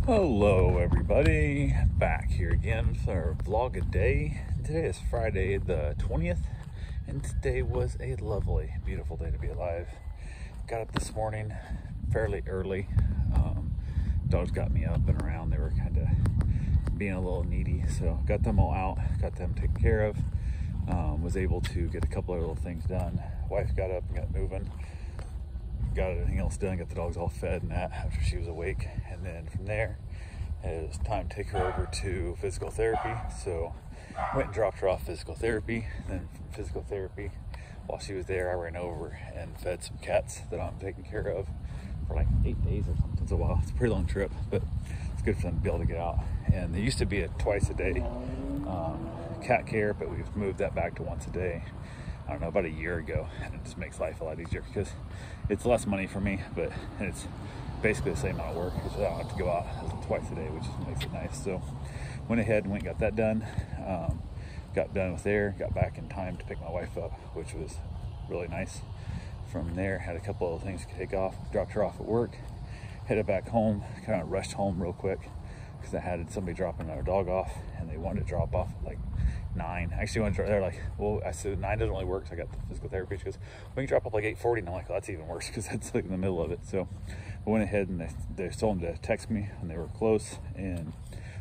Hello everybody, back here again for our vlog a day. Today is Friday the 20th, and today was a lovely, beautiful day to be alive. Got up this morning fairly early. Dogs got me up and around. They were kind of being a little needy, so got them all out, got them taken care of. Was able to get a couple of little things done. Wife got up and got moving. Got everything else done, got the dogs all fed and that after she was awake, and then from there it was time to take her over to physical therapy. So went and dropped her off physical therapy. Then from physical therapy, while she was there, I ran over and fed some cats that I'm taking care of for like 8 days or something. It's a while. It's a pretty long trip, but it's good for them to be able to get out. And they used to be at twice a day cat care, but we've moved that back to once a day, I don't know, about a year ago, and it just makes life a lot easier because it's less money for me, but it's basically the same amount of work because I don't have to go out twice a day, which makes it nice. So went ahead and went and got that done. Got done with there, got back in time to pick my wife up, which was really nice. From there, had a couple of things to take off, dropped her off at work, headed back home, kind of rushed home real quick because I had somebody dropping another dog off, and they wanted to drop off at like 9. Actually, they're like, well, I said 9 doesn't really work, so I got the physical therapy. She goes, we can drop up like 8:40, and I'm like, well, that's even worse because that's like in the middle of it. So I went ahead and they told them to text me when they were close, and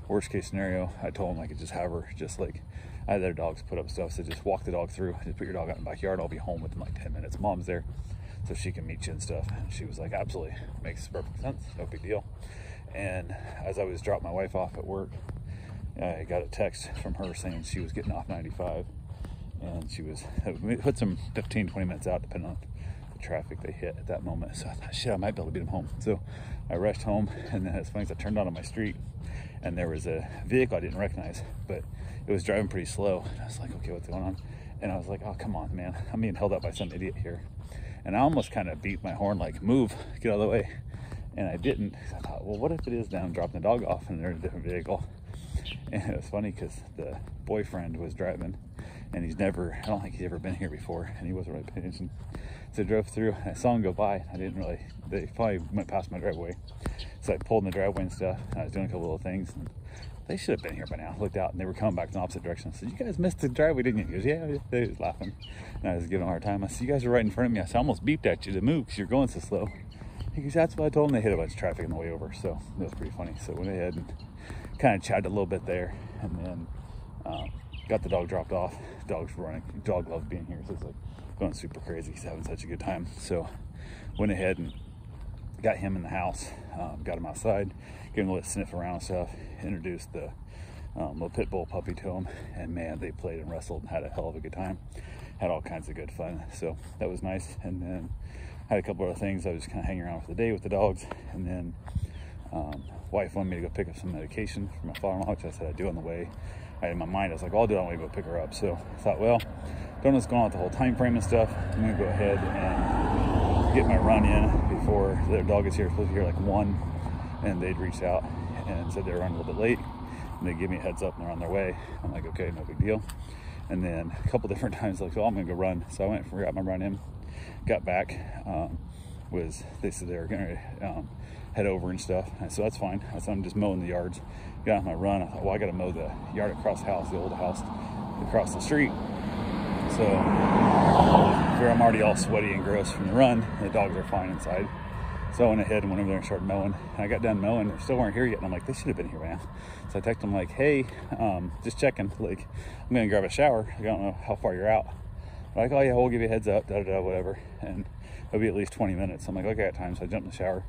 worst case scenario, I told them I could just have her, just like I had their dogs put up stuff, so just walk the dog through, just put your dog out in the backyard, I'll be home within like 10 minutes. Mom's there, so she can meet you and stuff. And she was like, absolutely, makes perfect sense, no big deal. And as I was dropping my wife off at work, I got a text from her saying she was getting off 95, and she was, it put some 15-20 minutes out depending on the traffic they hit at that moment. So I thought, shit, I might be able to beat them home. So I rushed home, and then as funny as I turned on my street, and there was a vehicle I didn't recognize, but it was driving pretty slow. And I was like, okay, what's going on? And I was like, oh, come on, man, I'm being held up by some idiot here. And I almost kind of beat my horn, like, move, get out of the way. And I didn't. I thought, well, what if it is them dropping the dog off and they're in a different vehicle? And it was funny because the boyfriend was driving, and I don't think he's ever been here before, and he wasn't really paying attention. So I drove through, and I saw him go by. They probably went past my driveway. So I pulled in the driveway and stuff, and I was doing a couple little things, and they should have been here by now. I looked out, and they were coming back in the opposite direction. I said, you guys missed the driveway, didn't you? He goes, yeah. They was laughing. And I was giving him a hard time. I said, you guys are right in front of me. I said, I almost beeped at you to move because you're going so slow. He goes, that's what I told him. They hit a bunch of traffic on the way over, so it was pretty funny. So went ahead and kind of chatted a little bit there, and then got the dog dropped off. Dog's running. Dog loves being here, so it's like going super crazy. He's having such a good time. So went ahead and got him in the house, got him outside, gave him a little sniff around and stuff, introduced the little pit bull puppy to him, and man, they played and wrestled and had a hell of a good time. Had all kinds of good fun, so that was nice. And then had a couple other things. I was just kind of hanging around for the day with the dogs, and then wife wanted me to go pick up some medication for my father-in-law, which I said I'd do on the way. In my mind, I was like, well, I'll do it on the way to go pick her up. So I thought, well, don't know what's going on with the whole time frame and stuff. I'm gonna go ahead and get my run in before the dog gets here. It's supposed to be here like 1, and they'd reached out and said they were running a little bit late, and they gave me a heads up and they're on their way. I'm like, okay, no big deal. And then a couple different times, like, well, I'm gonna go run. So I went and got my run in, got back, they said they were gonna head over and stuff. And so that's fine. So I'm just mowing the yards. Got on my run. I thought, well, I gotta mow the yard across the house, the old house across the street. So here I'm already all sweaty and gross from the run. The dogs are fine inside. So I went ahead and went over there and started mowing. And I got done mowing. They still weren't here yet. And I'm like, they should have been here by now. So I texted them like, hey, just checking. Like, I'm gonna grab a shower. I don't know how far you're out. They're like, oh yeah, we'll give you a heads up, whatever. And it'll be at least 20 minutes. I'm like, okay, I got time. So I jumped in the shower.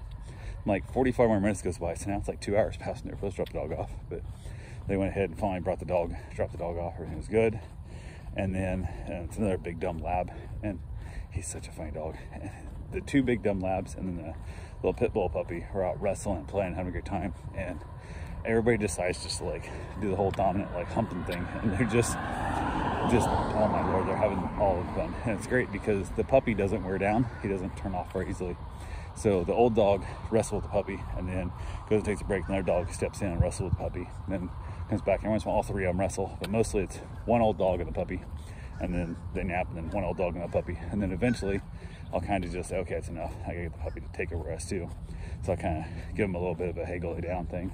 I'm like, 45 more minutes goes by. So now it's like 2 hours past, and they're supposed to drop the dog off. But they went ahead and finally dropped the dog off. Everything was good. And then it's another big dumb lab, and he's such a funny dog. And the 2 big dumb labs and then the little pit bull puppy are out wrestling and playing, having a good time. And everybody decides just to like do the whole dominant like humping thing, and they're just oh my lord, they're having all of fun. And it's great because the puppy doesn't wear down. He doesn't turn off very easily. So the old dog wrestles with the puppy, and then goes and takes a break, and their dog steps in and wrestles with the puppy, and then comes back, and once in a while all 3 of them wrestle, but mostly it's one old dog and the puppy, and then they nap, and then one old dog and a puppy, and then eventually I'll kind of just say, okay, it's enough. I gotta get the puppy to take a rest too. So I kind of give him a little bit of a hey, go lay down thing.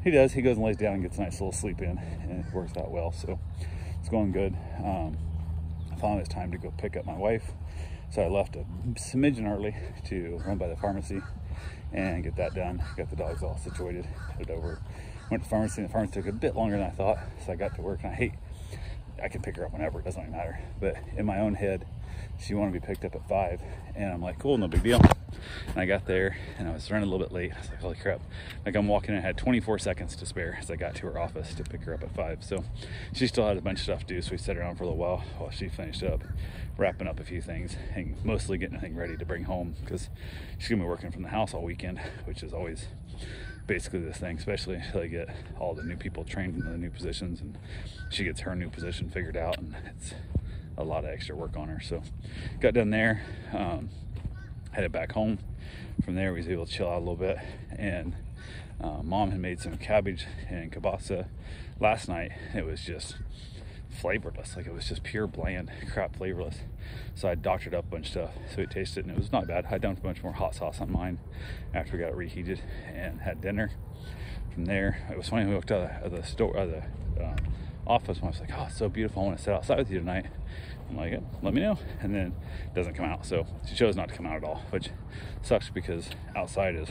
he does. He goes and lays down and gets a nice little sleep in, and it works out well. So it's going good. Finally, it's time to go pick up my wife. So I left a smidgen early to run by the pharmacy and get that done. Got the dogs all situated, headed over. Went to the pharmacy, and the pharmacy took a bit longer than I thought. So I got to work, and I can pick her up whenever, it doesn't really matter. But in my own head, she wanted to be picked up at 5, and I'm like, cool, no big deal. And I got there, and I was running a little bit late. I was like, holy crap. Like, I'm walking in, I had 24 seconds to spare as I got to her office to pick her up at 5. So she still had a bunch of stuff to do, so we sat around for a little while she finished up, wrapping up a few things, and mostly getting everything ready to bring home, because she's gonna be working from the house all weekend, which is always basically this thing, especially until I get all the new people trained in the new positions and she gets her new position figured out, and it's a lot of extra work on her. So got done there, headed back home. From there we was able to chill out a little bit, and mom had made some cabbage and kielbasa last night. It was just flavorless, like it was just pure bland crap, flavorless. So I doctored up a bunch of stuff so we tasted it, and it was not bad. I dumped a bunch more hot sauce on mine after we got it reheated and had dinner. From there, it was funny, we walked out of the store, the office, and I was like, oh, it's so beautiful, I want to sit outside with you tonight. I'm like, yeah, let me know. And then it doesn't come out, so she chose not to come out at all, which sucks because outside is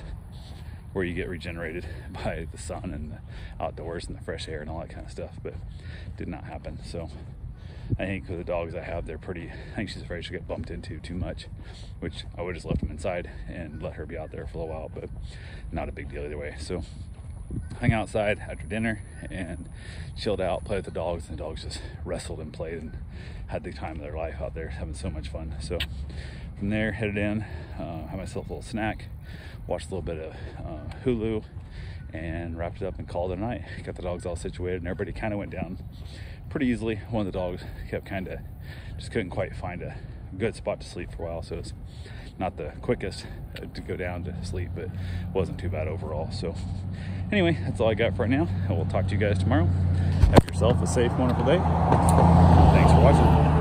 where you get regenerated by the sun and the outdoors and the fresh air and all that kind of stuff, but did not happen. So I think with the dogs I have, I think she's afraid she'll get bumped into too much, which I would just left them inside and let her be out there for a little while, but not a big deal either way. So hung outside after dinner and chilled out, played with the dogs, and the dogs just wrestled and played and had the time of their life out there, having so much fun. So from there, headed in, had myself a little snack, watched a little bit of Hulu, and wrapped it up and called it a night. Got the dogs all situated, and everybody kind of went down pretty easily. One of the dogs kept just couldn't quite find a good spot to sleep for a while, so it's not the quickest to go down to sleep, but wasn't too bad overall. So anyway, that's all I got for right now. I will talk to you guys tomorrow. Have yourself a safe, wonderful day. Thanks for watching.